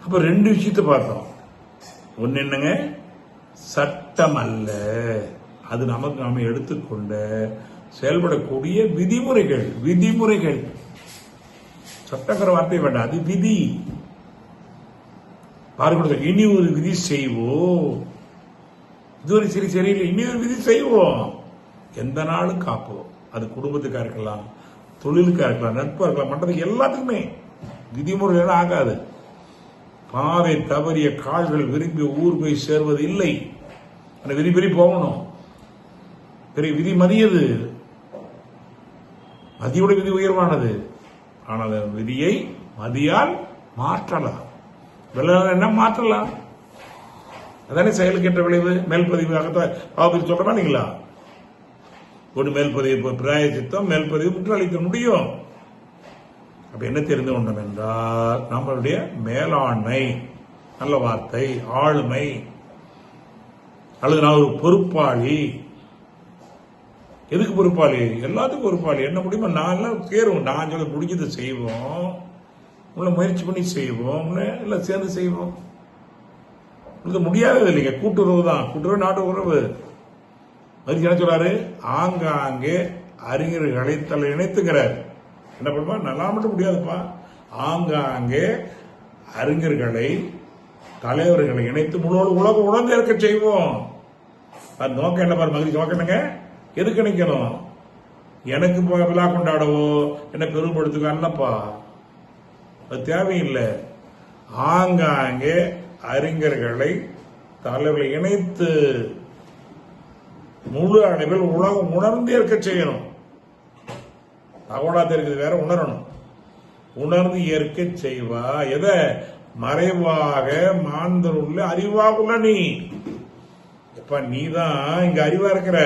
அப்ப ரெண்டு விஷயத்தை பார்த்தோம். ஒன்னு என்னங்க, சட்டம் அல்ல, அது நமக்கு நாம எடுத்துக்கொண்ட செயல்படக்கூடிய விதிமுறைகள். விதிமுறைகள் சட்டங்கிற வார்த்தை வேண்டாம், அது விதி. பாருங்க, இனி ஒரு விதி செய்வோம், இதுவரை சரி சரியில்லை, இனி ஒரு விதி செய்வோம், எந்த நாளும் காப்போம். அது குடும்பத்துக்கா இருக்கலாம், தொழிலுக்கா இருக்கலாம், நட்பா இருக்கலாம், மற்றதுக்கு எல்லாத்துக்குமே விதிமுறைகள் ஆகாது. பாதை தவறிய கால்கள் விரும்பி ஊர் போய் சேர்வது இல்லை. அந்த விதி பெரிய போகணும். பெரிய விதி மதியது, மதியோட விதி உயர்வானது. ஆனால் விதியை மதியால் மாற்றலாம். என்ன மாற்றலாம், அதானே செயலுக்கு என்ற விளைவு. மேல்பதிவு சொல்றமா நீங்களா, ஒரு மேல்பதிவு பிராயச்சித்தம், மேல்பதிவு முற்றளிக்க முடியும். அப்ப என்ன தெரிந்து கொண்டோம் என்றால், நம்மளுடைய மேலாண்மை, நல்ல வார்த்தை, ஆளுமை, அல்லது நான் ஒரு பொறுப்பாளி. எதுக்கு பொறுப்பாளி? எல்லாத்துக்கும் பொறுப்பாளி. என்ன முடியுமோ நான் எல்லாம் கேறுவோம், நான் சொல்ல முடிஞ்சதை செய்வோம், உள்ள முயற்சி பண்ணி செய்வோம், எல்லாம் சேர்ந்து செய்வோம். இது முடியாதது இல்லைங்க, கூட்டுறவு தான். கூட்டுறவு நாட்டு உறவு. மதிச்சு என்ன சொல்றாரு, ஆங்காங்கே அறிஞர்களை தலை இணைத்துக்கிறார். என்ன பண்ணுவா, நல்லா மட்டும் முடியாதுப்பா, ஆங்காங்கே அறிஞர்களை தலைவர்களை இணைத்து முழு உலகம் உணர்ந்து இருக்க செய்வோம். அது நோக்கம் என்ன பாரு, மகிழ்ச்சி நோக்கம் என்னங்க, எதுக்கு நினைக்கணும், எனக்கு விழா கொண்டாடவோ என்ன பெருமைப்படுத்துக்கல்லப்பா, அது தேவையில்லை. ஆங்காங்கே அறிஞர்களை தலைவர்களை இணைத்து முழு அளவில் உலகம் உணர்ந்து இருக்க செய்யணும். தகவலாக இருக்குது வேற, உணரணும். உணர்ந்து ஏற்க செய்வா. எதை? மறைவாக மாந்தருள்ள அறிவாக உள்ள நீ. எப்ப நீதான் இங்க அறிவா இருக்கிற,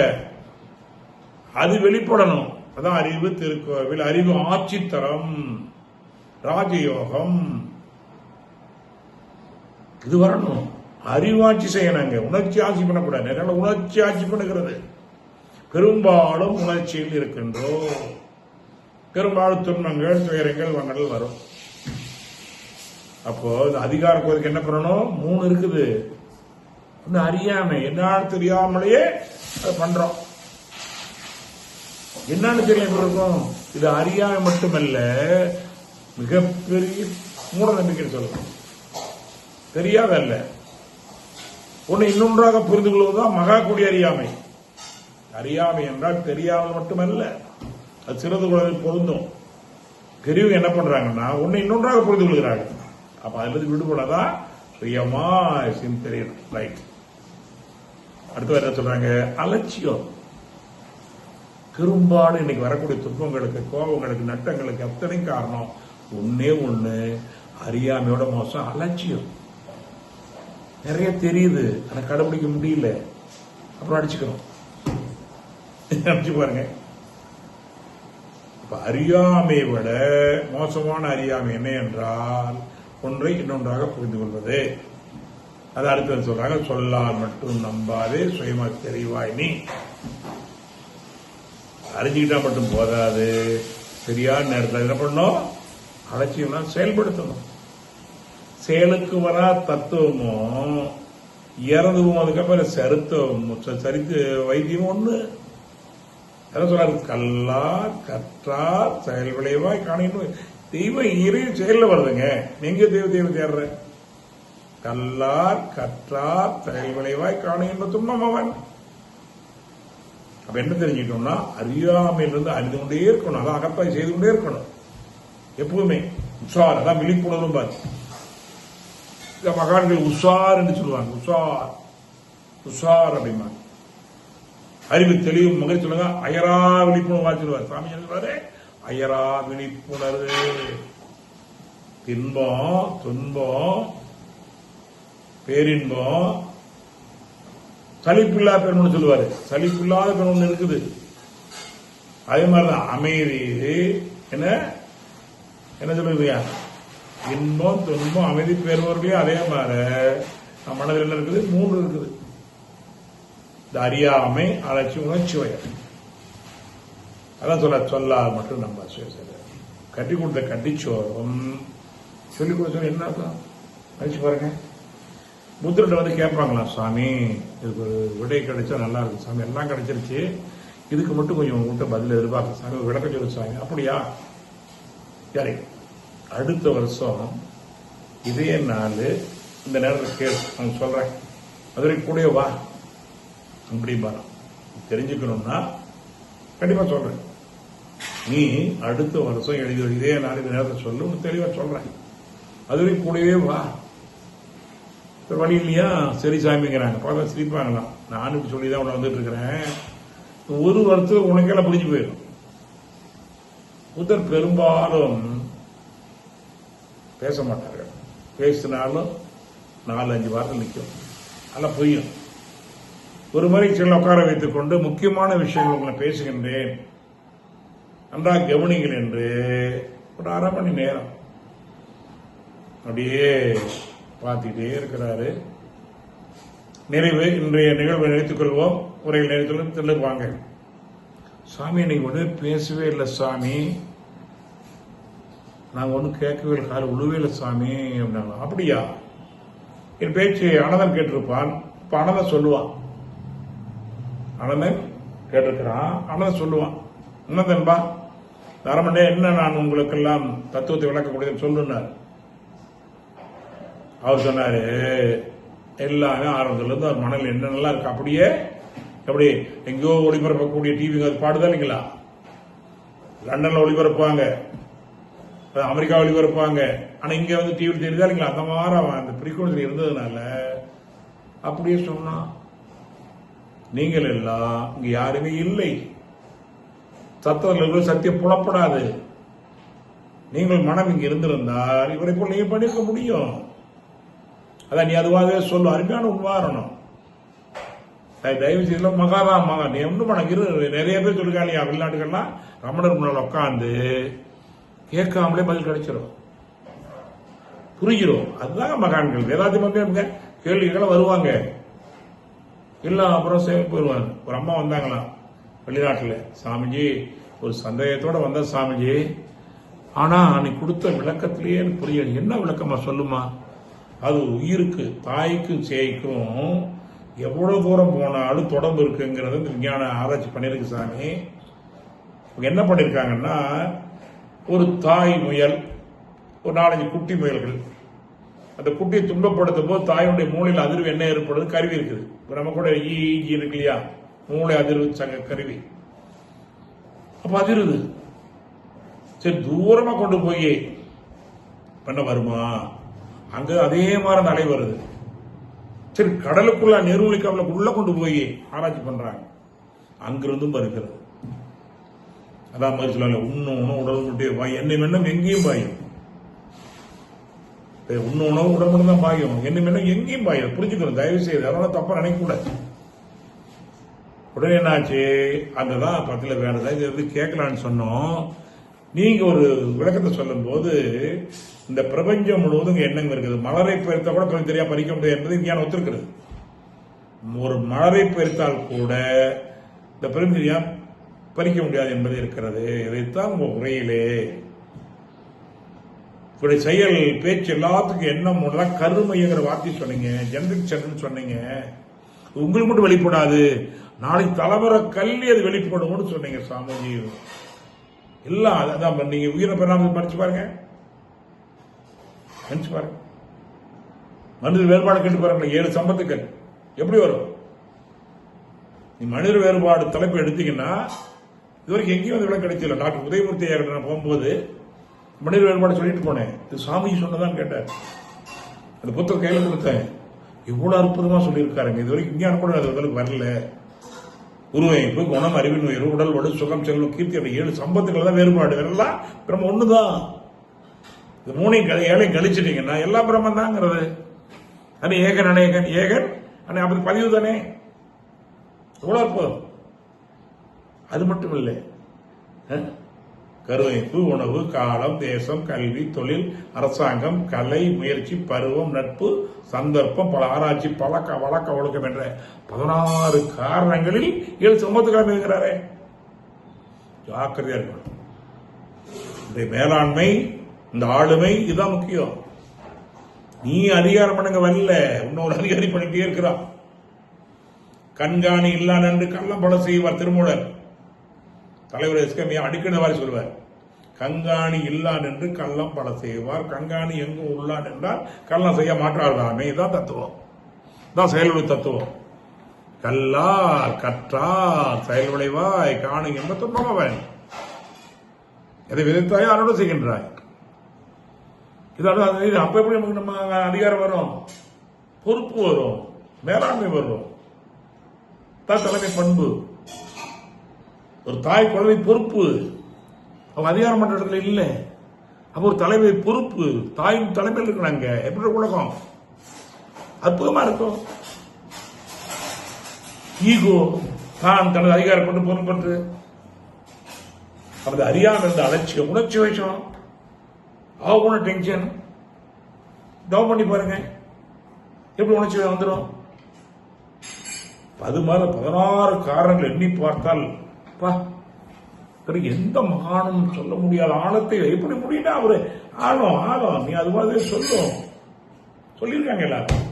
அது வெளிப்படணும். அதான் அறிவு திருக்கோவில். அறிவு ஆட்சித்தரம், ராஜயோகம், இது வரணும். அறிவாட்சி செய்யணுங்க, உணர்ச்சி ஆட்சி பண்ணக்கூடாது. நிறைய உணர்ச்சி ஆட்சி பண்ணுகிறது. பெரும்பாலும் உணர்ச்சியில் இருக்கின்றோம். பெரும்பாலும் துன்பங்கள், துயரங்கள், வங்கங்கள் வரும். அப்போ அதிகார கோரிக்கை என்ன பண்ணணும்? 3 இருக்குது. ஒன்னு அறியாமை, என்னன்னு தெரியாமலேயே அதை பண்றோம். என்னன்னு தெரியாம இருக்கும். இது அறியாமை மட்டுமல்ல, மிகப்பெரிய மூட நம்பிக்கை சொல்லணும். தெரியாதல்ல, ஒன்னு இன்னொன்றாக புரிந்து கொள்வதுதான் மகா கூடி அறியாமை. அறியாமை என்றால் தெரியாமல் மட்டுமல்ல, அது சிறந்து கொள்வதில் பொருந்தும். பெரியவங்க என்ன பண்றாங்கன்னா ஒன்னு இன்னொன்றாக புரிந்து கொள்கிறார்கள். அப்ப அதுல இருந்து விடுபடாதான் சுயமா தெரியும். ரைட். அடுத்து என்ன சொல்றாங்க? அலட்சியம். பெரும்பாலும் இன்னைக்கு வரக்கூடிய துன்பங்களுக்கு, கோபங்களுக்கு, நட்டங்களுக்கு அத்தனை காரணம் ஒன்னே ஒண்ணு, அறியாமையோட மோசம், அலட்சியம். நிறைய தெரியுது, ஆனா கடைபிடிக்க முடியல, அப்புறம் அடிச்சுக்கணும். அடிச்சு பாருங்க. இப்ப அறியாமை விட மோசமான அறியாமை என்ன என்றால், ஒன்றை இன்னொன்றாக புரிந்து கொள்வது. அது அடுத்து சொல்றாங்க, சொல்லால் மட்டும் நம்பாதே சுயமா தெரிவாய் நீ. அறிஞ்சுக்கிட்டா மட்டும் போதாது, சரியான நேரத்தில் என்ன பண்ணணும்? அலட்சியம்னா செயல்படுத்தணும். செயலுக்கு வரா தத்துவமும் இறந்து அதுக்கப்புறம் சரித்து வைத்தியம் ஒண்ணு. என்ன சொல்றாரு? கல்லார் கற்றார் செயல் விளைவாய் காணின்னு. தெய்வம் இறையும் செயல்ல வருதுங்க. எங்க தெய்வம் தேடுற? கல்லார் கற்றார் செயல் விளைவாய் காணுகின்ற துன்பம் அவன். அப்ப என்ன தெரிஞ்சுக்கிட்டோம்னா, அறியாமையிலிருந்து அறிந்து கொண்டே இருக்கணும். அதான் அகப்பாய் செய்து கொண்டே இருக்கணும் எப்பவுமே. உஷார், அதான் விழிப்புணர்வும் பார்த்து மகான்கள் உஷார் என்று சொல்லுவாங்க. உஷார் உஷார் அப்படிமா. அறிவு தெளிவு மகிழ்ச்சி சொல்லுங்க. அயரா விழிப்புணர்வு சொல்லுவார் சாமி. சொல்லுவாரு அயரா விழிப்புணர்வு. இன்பம் துன்பம் பேரின்பம் சலிப்பில்லா பெண் சொல்லுவாரு. சலிப்பில்லாத பெண் ஒண்ணு இருக்குது. அதே மாதிரிதான் அமைதி. என்ன என்ன சொல்லுவியா? இன்பம் துன்பம் அமைதி பெறுவர்களே. அதே மாதிரி நம்ம மனதில் என்ன இருக்குது? 3 இருக்குது. இந்த அறியாமை, அலட்சி, உணர்ச்சி வயம். அதான் சொல்லால் மட்டும் நம்ம கட்டி கொடுத்த கட்டிச்சோறும் சொல்லிக் கொடுத்தோம். என்ன நினைச்சு பாருங்க. புத்தர்கிட்ட வந்து கேட்பாங்களாம், சாமி இதுக்கு ஒரு விடை கிடைச்சா நல்லா இருக்கும் சாமி, எல்லாம் கிடைச்சிருச்சு, இதுக்கு மட்டும் கொஞ்சம் உங்கள்கிட்ட பதில் எதிர்பார்க்க சாமி, விளக்க சொல்லு சாமி. அப்படியா, சரி அடுத்த வருஷம் இதே நாள் இந்த நேரத்தில் கேள், நான் சொல்றேன், மதுரை கூட வா அப்படிம்பாரு. தெரிஞ்சுக்கணும்னா கண்டிப்பா சொல்றேன். நீ அடுத்த வருஷம் எழுதி இதே நாள் இந்த நேரத்தை சொல்லு, தெளிவா சொல்றேன், மதுரை கூடவே வா. வழி இல்லையா, சரி சாமிங்கிறாங்க. பார்த்தா சிரிப்பாங்களாம், நானும் இப்படி சொல்லிதான் உன்னை வந்துட்டு இருக்கிறேன், ஒரு வருஷத்துக்கு உனக்கெல்லாம் பிடிச்சு போயிடும். புத்தர் பெரும்பாலும் பேச மாட்டார்கள், பேசினாலும் 4-5 வாரத்தில் நிற்கும், அதெல்லாம் பொய்யும். ஒரு முறை சில உட்கார வைத்துக் கொண்டு முக்கியமான விஷயங்கள் உங்களை பேசுகின்றேன், நன்றாக கவனிங்கள் என்று ஒரு 1/2 மணி நேரம் அப்படியே பார்த்துட்டே இருக்கிறாரு. நிறைவு இன்றைய நிகழ்வை நினைத்துக் கொள்வோம், உரையில் நினைத்துக் தெளிவாங்க. சாமி இன்னைக்கு ஒன்றும் பேசவே இல்லை சாமி, நாங்க ஒன்றும் கேட்கவே இல்லை, கால உழுவே இல்லை சாமி அப்படின்னாங்க. அப்படியா, என் பேச்சு அனந்தன் கேட்டிருப்பான். இப்ப அனந்தன் சொல்லுவான், அனந்தன் கேட்டிருக்கிறான், அனந்தன் சொல்லுவான், அனந்தன்பா 1/2 மணி நேரம் என்ன நான் உங்களுக்கெல்லாம் தத்துவத்தை விளக்கக்கூடியது சொல்லுனார். அவர் சொன்னாரு, எல்லாமே ஆரம்பத்துல இருந்து அவர் மனதில் என்னென்னலாம் இருக்கு அப்படியே எப்படி எங்கேயோ ஒளிபரப்பக்கூடிய டிவி அது பாடுதா இல்லைங்களா, லண்டன்ல ஒளிபரப்புவாங்க, அமெரிக்கா ஒளிபரப்புவாங்க, ஆனா இங்க வந்து டிவி தெரியுதா இல்லைங்களா, அந்த மாதிரி அவன் அந்த ஃப்ரீக்வன்சி இருந்ததுனால அப்படியே சொன்னா. நீங்கள் எல்லாம் இங்க யாருமே இல்லை, தத்துவத்தில் சத்தியம் புலப்படாது. நீங்கள் மனம் இங்க இருந்திருந்தால் இவரை போல் நீங்க பண்ணிருக்க முடியும். அதான் நீ அதுவாகவே சொல்லும், அருமையான உதாரணம். தயவு செய்து மகாதான் மகா நீ ஒன்றும் எனக்கு நிறைய பேர் சொல்லிருக்காங்க, வெளிநாட்டுகள்லாம் ரமணர் முன்னால் உட்காந்து கேட்காமலே பதில் கிடைச்சிடும், புரிஞ்சிடும். அதுதான் மகான்கள். வேதாந்தி கேள்விகளை வருவாங்க, எல்லாம் அப்புறம் சேவை போயிடுவாங்க. ஒரு அம்மா வந்தாங்களாம் வெளிநாட்டில், சாமிஜி ஒரு சந்தேகத்தோட வந்த சாமிஜி, ஆனா நீ கொடுத்த விளக்கத்திலேயே எனக்கு புரியல, என்ன விளக்கமா சொல்லுமா. அது உயிருக்கு, தாய்க்கும் சேய்க்கும் எவ்வளவு தூரம் போனாலும் தொடர்பு இருக்குங்கிறத விஞ்ஞான ஆராய்ச்சி பண்ணிருக்கு சாமி. என்ன பண்ணிருக்காங்கன்னா, ஒரு தாய் முயல், ஒரு 4-5 குட்டி முயல்கள், அந்த குட்டியை துன்பப்படுத்தும் போது தாயுடைய மூளையில் அதிர்வு என்ன ஏற்படுது, கருவி இருக்குது. நம்ம கூட ஈஜி இருக்கு இல்லையா, மூளை அதிர்வு கருவி, அப்ப அதிருது. சரி தூரமா கொண்டு போய் பண்ண வருமா, அங்க அதே மாதிரி அந்த அலை வருது. சரி கடலுக்குள்ள நீர்மூழ்கி கப்பலுக்கு உள்ள கொண்டு போய் ஆராய்ச்சி பண்றாங்க, அங்கிருந்தும் வருகிறது. அதான் மாதிரி சொல்ல, உண்ணும் உடல் மட்டும் பாயும், என்னை மென்னும் எங்கேயும் பாயும். உண்ணு உணவு உடல் மட்டும் தான் பாயும், என்ன மென்னும் எங்கேயும் பாயும். புரிஞ்சுக்கணும் தயவு செய்து, அதனால தப்பா நினைக்க கூடாது. உடனே என்னாச்சு, அங்கதான் பக்கத்துல வேறதா இது கேட்கலான்னு சொன்னோம். நீங்க ஒரு விளக்கத்தை சொல்லும் போது இந்த பிரபஞ்சம் முழுவதும் எண்ணங்கள் இருக்குது. மலரை பறித்தா கூட தெரியா பறிக்க முடியாது என்பது விஞ்ஞானம் ஒத்துருக்கிறது. ஒரு மலரை பறித்தால் கூட இந்த பிரபஞ்சம் பறிக்க முடியாது என்பது இருக்கிறது. இதைத்தான் உங்க உரையிலே இப்படி செயல் பேச்சு எல்லாத்துக்கும் எண்ணம் ஒன்றுதான் கருமைங்கிற வார்த்தை சொன்னீங்க, ஜெனரிக் சென்டர்னு சொன்னீங்க. உங்களுக்கு மட்டும் வெளிப்படாது, நாளைக்கு தலைமுறை கல்வி அது வெளிப்படும்னு சொன்னீங்க சாமிஜி. எல்லாம் அதான் நீங்க உயிரை பெறாமல் படிச்சு பாருங்க, நினைச்சு பாருங்க. மனித வேறுபாடு கேட்டு பாருங்க, 7 சம்பத்துக்கள் எப்படி வரும். நீ மனித வேறுபாடு தலைப்பு எடுத்தீங்கன்னா இதுவரைக்கும் எங்கேயும் வந்து விளக்கம் கிடைச்சல. டாக்டர் உதயமூர்த்தி நான் போகும்போது மனித வேறுபாடு சொல்லிட்டு போனேன், இது சாமிஜி சொன்னதான் கேட்டேன். அந்த புத்தகம் கையில கொடுத்தேன், இவ்வளவு அற்புதமா சொல்லியிருக்காருங்க. இது வரைக்கும் விஞ்ஞானம் கூட அது வரல. உருவமைப்பு, குணம், அறிவின் உயர்வு, உடல் வடு, சுகம், செல்வம், கீர்த்தி, 7 சம்பத்துக்கள் தான் வேறுபாடு. எல்லாம் பிரம்ம ஒண்ணுதான். இந்த 3 கழிச்சிட்டீங்கன்னா எல்லா பிரம்மன் தாங்கிறது. அது ஏகன் அநேகன், ஏகன் அப்படி பதிவு தானே, எவ்வளவு அற்புதம். அது மட்டும் இல்லை, கருவைப்பு, உணவு, காலம், தேசம், கல்வி, தொழில், அரசாங்கம், கலை, முயற்சி, பருவம், நட்பு, சந்தர்ப்பம், பல ஆராய்ச்சி, பழக்க வழக்க ஒழுக்கம் என்ற 16 காரணங்களில் 7 சம்பத்துக்காக இருக்கிறாரே. ஜாக்கிரதையா இருக்கணும். இந்த மேலாண்மை, இந்த ஆளுமை இதுதான் முக்கியம். நீ அதிகாரம் பண்ணுங்க வரல, இன்னொரு அதிகாரி பண்ணிட்டே இருக்கிறான். கண்காணி இல்லா நன்று கள்ளம் பல செய்வார் திருமூலர். தலைவர் எஸ்கே அடிக்கடி மாதிரி சொல்வார், கண்காணி இல்லான் என்று கள்ளம் பல செய்வார், கண்காணி எங்கும் உள்ளான் என்றால் கள்ளம் செய்ய மாற்றார்தாமே. இதுதான் தத்துவம், தான் செயலுடைய தத்துவம். கல்லார் கற்றார் செயல் விளைவாய் காணு என்ப துன்பமவன். எதை விதைத்தாயோ அதோட செய்கின்றாய். இதோட அப்ப எப்படி நமக்கு நம்ம அதிகாரம் வரும், பொறுப்பு வரும், மேலாண்மை வரும். தான் தலைமை பண்பு. ஒரு தாய் குழந்தை பொறுப்பு, அவங்க அதிகாரம் பண்ற இடத்துல இல்லை. அப்ப ஒரு தலைமை பொறுப்பு, தாயின் தலைமையில் இருக்கிறாங்க. எப்படி உலகம் அற்புதமா இருக்கும். ஈகோ தான் தனது அதிகாரம் கொண்டு பொறுப்பற்று அது அறியாமல் இருந்த அலட்சியம், உணர்ச்சி வச்சோம், ஆகுன டென்ஷன். டவுன் பண்ணி பாருங்க எப்படி உணர்ச்சி வந்துடும். அது மாதிரி 16 காரணங்கள் எண்ணி பார்த்தால் எந்த மகானும் சொல்ல முடியாத ஆழத்தை எப்படி முடியும்னா அவரு ஆழம் நீ அது மாதிரி சொல்லியிருக்காங்க எல்லாரும்.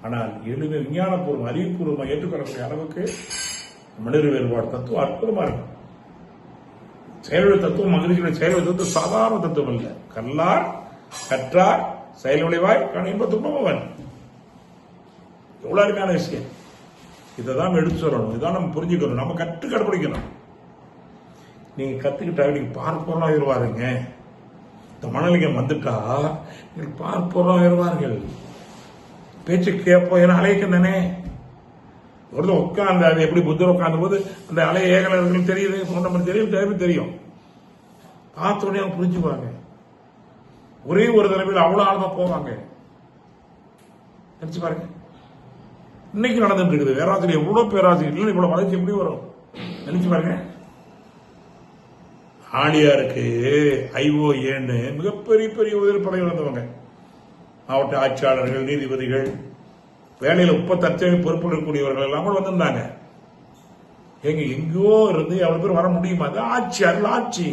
ஆனால் எளிமை விஞ்ஞானபூர்வம் அறிவுபூர்வமாக ஏற்றுக்கொள்ளக்கூடிய அளவுக்கு மனித வேறுபாடு தத்துவம் அற்புதமா இருக்கும். செயலுடைய தத்துவம் மகிழ்ச்சியுடைய செயலுடைய தத்துவம் சாதாரண தத்துவம் அல்ல. கல்லார் கற்றார் செயல் விளைவாய் காண இன்ப துன்பமவன். எவ்வளவு அருமையான விஷயம். இதைதான் எடுத்து சொல்லணும், இதான் நம்ம புரிஞ்சுக்கணும், நம்ம கடைபிடிக்கணும். நீங்க கத்துக்கிட்டா நீங்க பார்ப்போம் ஆயிடுவாருங்க. இந்த மனநிலையம் வந்துட்டா நீங்கள் பார்ப்போம் ஆயிடுவார்கள். பேச்சு கேட்போம் என அலைக்கின்றனே. ஒரு உட்கார்ந்து அது எப்படி புத்தர் உட்கார்ந்த போது அந்த அலை ஏகலர்கள் தெரியுது, சொன்ன தெரியும். பார்த்த உடனே அவங்க புரிஞ்சுக்குவாங்க. ஒரே ஒரு தடவையில் அவ்வளவு ஆழமா போவாங்க. நினைச்சு பாருங்க, இன்னைக்கு நடந்துட்டு இருக்குது. பேராசிரியர் எவ்வளவு பேராசிரியர் இல்லை, இவ்வளவு வளர்ச்சி எப்படி வரும் நினைச்சு பாருங்க. ஆணியாருக்கு IOAன்னு மிகப்பெரிய பெரிய உதவி பதவி வந்தவங்க, மாவட்ட ஆட்சியாளர்கள், நீதிபதிகள், வேலையில 30 பொறுப்பு இருக்கக்கூடியவர்கள் எல்லாம் வந்திருந்தாங்க. எங்கேயோ இருந்து அவ்வளவு பேர் வர முடியுமா? அது ஆட்சி, அருள் ஆட்சி.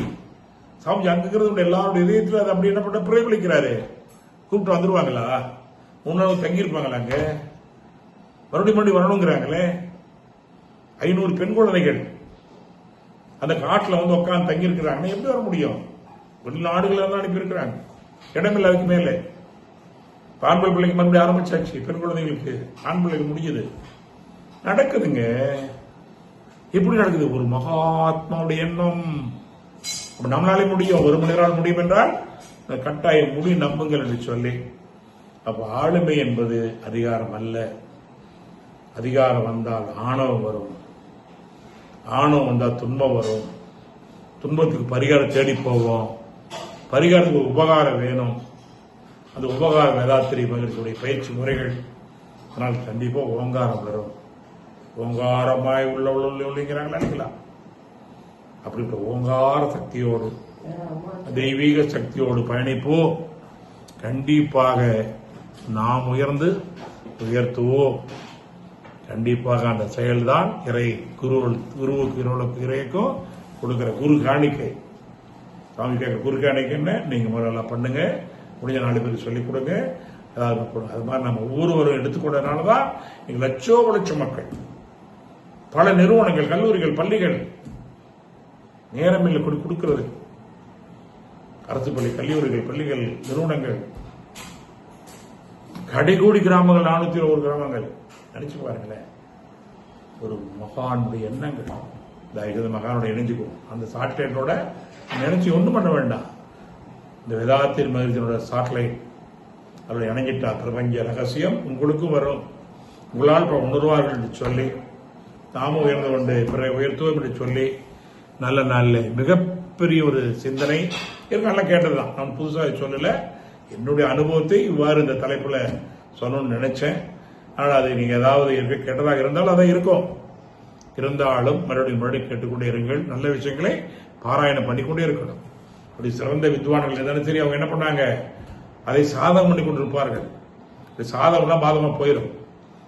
சாமி அங்கிறது எல்லாருடைய இதயத்தில் அது அப்படி என்ன பண்ண பிரதிபலிக்கிறாரு. கூப்பிட்டு வந்துருவாங்களா? 3 நாள் தங்கி இருப்பாங்களா? அங்க மறுபடியும் வரணுங்கிறாங்களே. 500 பெண் குழந்தைகள் அந்த காட்டுல வந்து உட்காந்து தங்கி இருக்கிறாங்க. எப்படி வர முடியும்? வெளிநாடுகள் தான் அனுப்பி இருக்கிறாங்க. இடமில்ல, அதுக்கு மேலே ஆண்கள் பிள்ளைக்கு மறுபடியும் ஆரம்பிச்சாச்சு. பெண் குழந்தைகளுக்கு ஆண் பிள்ளைகள் முடிஞ்சது. நடக்குதுங்க. எப்படி நடக்குது? ஒரு மகாத்மாவுடைய எண்ணம். நம்மளாலே முடியும், ஒரு மனிதரால் முடியும் என்றால் கட்டாயம் முடியும், நம்புங்கள் என்று சொல்லி. அப்ப ஆளுமை என்பது அதிகாரம் அல்ல. அதிகாரம் வந்தால் ஆணவம் வரும், ஆணவம் வந்தால் துன்பம் வரும். துன்பத்துக்கு பரிகாரம் தேடி போவோம், பரிகாரத்துக்கு உபகாரம் வேணும். அந்த உபகாரம் வேதாத்திரி மகிழ்ச்சியுடைய பயிற்சி முறைகள். அதனால் கண்டிப்பா ஓங்காரம் வரும். ஓங்காரமாய் உள்ளவங்கிறாங்களா? அப்படிப்பட்ட ஓங்கார சக்தியோடு, தெய்வீக சக்தியோடு பயணிப்போம். கண்டிப்பாக நாம் உயர்த்துவோம். கண்டிப்பாக அந்த செயல்தான் இறை குருவுக்கு இறைக்கும் கொடுக்கிற குரு காணிக்கை. சாமி கேட்கிற குரு காணிக்கைன்னு நீங்க முதல்ல பண்ணுங்க. முடிஞ்ச 4 பேருக்கு சொல்லிக் கொடுங்க. அது மாதிரி நம்ம ஒவ்வொருவரும் எடுத்துக்கொண்டதுனாலதான் இங்க லட்சோப மக்கள், பல நிறுவனங்கள், கல்லூரிகள், பள்ளிகள் நேரமில்லை கொடுக்கிறது. அரசு பள்ளி, கல்லூரிகள், பள்ளிகள், நிறுவனங்கள், கடைகோடி கிராமங்கள், 401 கிராமங்கள். நினைச்சு பாருங்களேன், ஒரு மகானுடைய எண்ணங்கள். இந்த மகானுடைய இணைஞ்சுக்கும் அந்த சாட்டிலைட்டோட நினைச்சு ஒன்றும் பண்ண வேண்டாம். இந்த வேதாத்திரி மகிழ்ச்சியோட சாட்டிலைட் அதில் இணைஞ்சிட்டா பிரபஞ்ச ரகசியம் உங்களுக்கும் வரும். உங்களால் உணர்வார்கள் என்று சொல்லி, நாமும் உயர்ந்து கொண்டு பிற உயர்த்துவோம் என்று சொல்லி, நல்ல நாளில் மிகப்பெரிய ஒரு சிந்தனை நல்லா கேட்டதுதான். நான் புதுசாக சொல்லல, என்னுடைய அனுபவத்தை இவ்வாறு இந்த தலைப்புல சொல்லணும்னு நினைச்சேன். ஆனால் அது நீங்க ஏதாவது கேட்டதாக இருந்தாலும் அதான் இருக்கும். இருந்தாலும் மறுபடியும் கேட்டுக்கொண்டே இருங்கள். நல்ல விஷயங்களை பாராயணம் பண்ணிக்கொண்டே இருக்கணும். அப்படி சிறந்த வித்வான்கள் எதானே சரி, அவங்க என்ன பண்ணாங்க, அதை சாதகம் பண்ணி கொண்டிருப்பார்கள். சாதகம்லாம் பாதமா போயிடும்.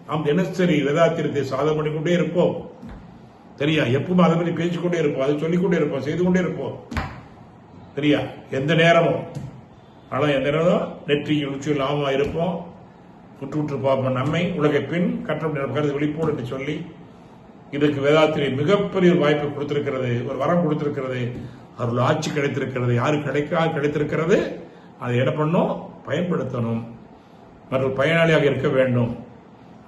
நாம் தினசரி வேதாத்திரத்தை சாதகம் பண்ணிக்கொண்டே இருப்போம். சரியா? எப்பவும் அதை பற்றி பேசிக்கொண்டே இருப்போம், அதை சொல்லிக்கொண்டே இருப்போம், செய்து கொண்டே இருப்போம். சரியா? எந்த நேரமும் ஆனால் எந்த நேரம் நெற்றிக்கு உச்சி லாபமாக இருப்போம். விட்டு பார்ப்போம் நம்மை உலகை பின் கற்றம் கருது விழிப்போடு என்று சொல்லி இதற்கு வேதாத்திரி மிகப்பெரிய வாய்ப்பை கொடுத்திருக்கிறது, ஒரு வரம் கொடுத்திருக்கிறது, அவர்கள் ஆட்சி கிடைத்திருக்கிறது. யாரு கிடைத்திருக்கிறது, அதை என்ன பண்ணும், பயன்படுத்தணும். மற்ற பயனாளியாக இருக்க வேண்டும்.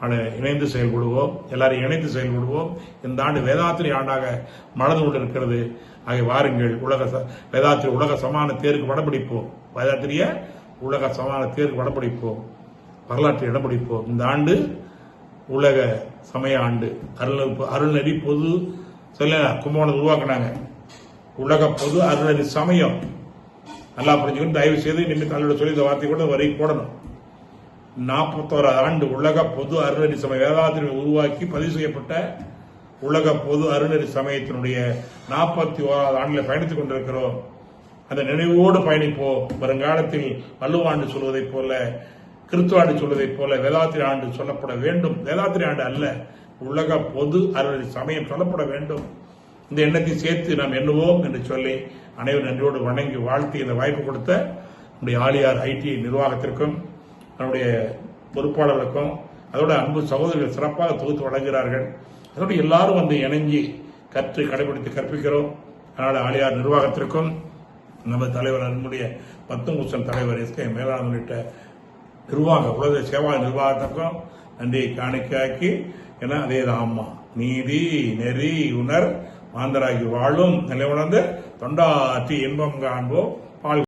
அதை இணைந்து செயல்படுவோம், எல்லாரும் இணைந்து செயல்படுவோம். இந்த ஆண்டு வேதாத்திரி ஆண்டாக மலர்ந்து கொண்டிருக்கிறது. ஆகிய வாருங்கள், வேதாத்திரி உலக சமான தேருக்கு வடபிடிப்போம். வேதாத்திரிய உலக சமான தேருக்கு வடபிடிப்போம், வரலாற்றை இடம்பிடிப்போம். இந்த ஆண்டு உலக சமய ஆண்டு. அருள்நெறி பொது சொல்ல கும்பகோணம் உருவாக்குனாங்க. உலக பொது அருள்நெறி சமயம் நல்லா புரிஞ்சுக்கணும். தயவு செய்து இனிமேல் தன்னோட சொல்லி இந்த வார்த்தை கூட வரை போடணும். 41வது ஆண்டு உலக பொது அருள்நெறி சமய வேதாத்திரி உருவாக்கி பதிவு செய்யப்பட்ட உலக பொது அருள்நெறி சமயத்தினுடைய 41வது ஆண்டில் பயணித்துக் கொண்டிருக்கிறோம். அந்த நினைவோடு பயணிப்போம். வருங்காலத்தில் வள்ளுவாண்டு சொல்வதைப் போல, கிறிஸ்துவ ஆண்டு சொல்வதைப் போல வேதாத்திரி ஆண்டு சொல்லப்பட வேண்டும். வேதாத்திரி ஆண்டு அல்ல, உலக பொது அருள்நெறி சமயம் சொல்லப்பட வேண்டும். இந்த எண்ணத்தை சேர்த்து நாம் எண்ணுவோம் என்று சொல்லி அனைவரும் நன்றியோடு வணங்கி வாழ்த்தி இந்த வாய்ப்பு கொடுத்த நம்முடைய ஆலியார் ஐடி நிர்வாகத்திற்கும் நம்முடைய பொறுப்பாளர்களுக்கும் அதோட அன்பு சகோதரர்கள் சிறப்பாக தொகுத்து வழங்குகிறார்கள். அதோடு எல்லாரும் வந்து இணைஞ்சி கற்று கடைபிடித்து கற்பிக்கிறோம். அதனால ஆலியார் நிர்வாகத்திற்கும் நம்ம தலைவர் நம்முடைய பத்துங்குசன் தலைவர் எஸ்கே மேலாண் உள்ளிட்ட நிர்வாக உலக சேவா நிர்வாகத்திற்கும் நன்றியை காணிக்காக்கி, ஏன்னா அதே ஆமா நீதி நெறி உணர் மாந்தராகி வாழும் நிலை உணர்ந்து தொண்டாற்றி இன்பம் காண்போம்.